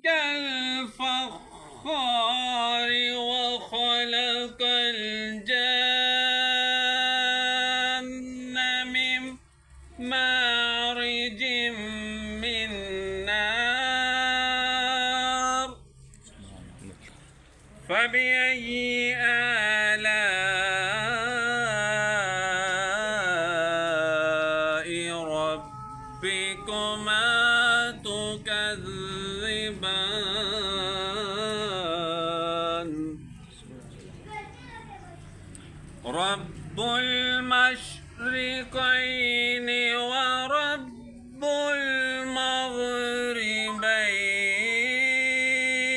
كالفخار وخلق الجن من مارج من نار فبأي آلاء ربكما تكذبان رب المشرقين ورب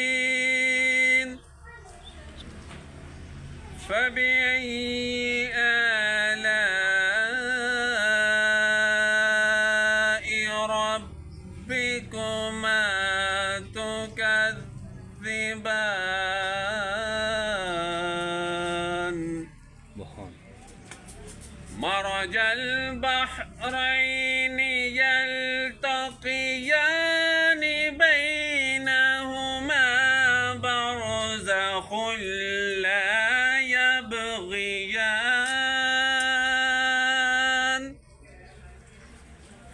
المغربين فبأي آلاء ربكما تكذبان مرج البحرين يلتقيان بينهما برزخ لا يبغيان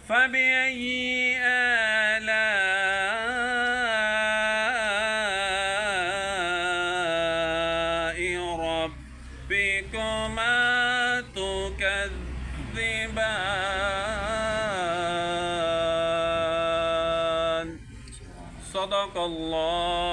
فبأي آلاء ربكما تكذبان صدق الله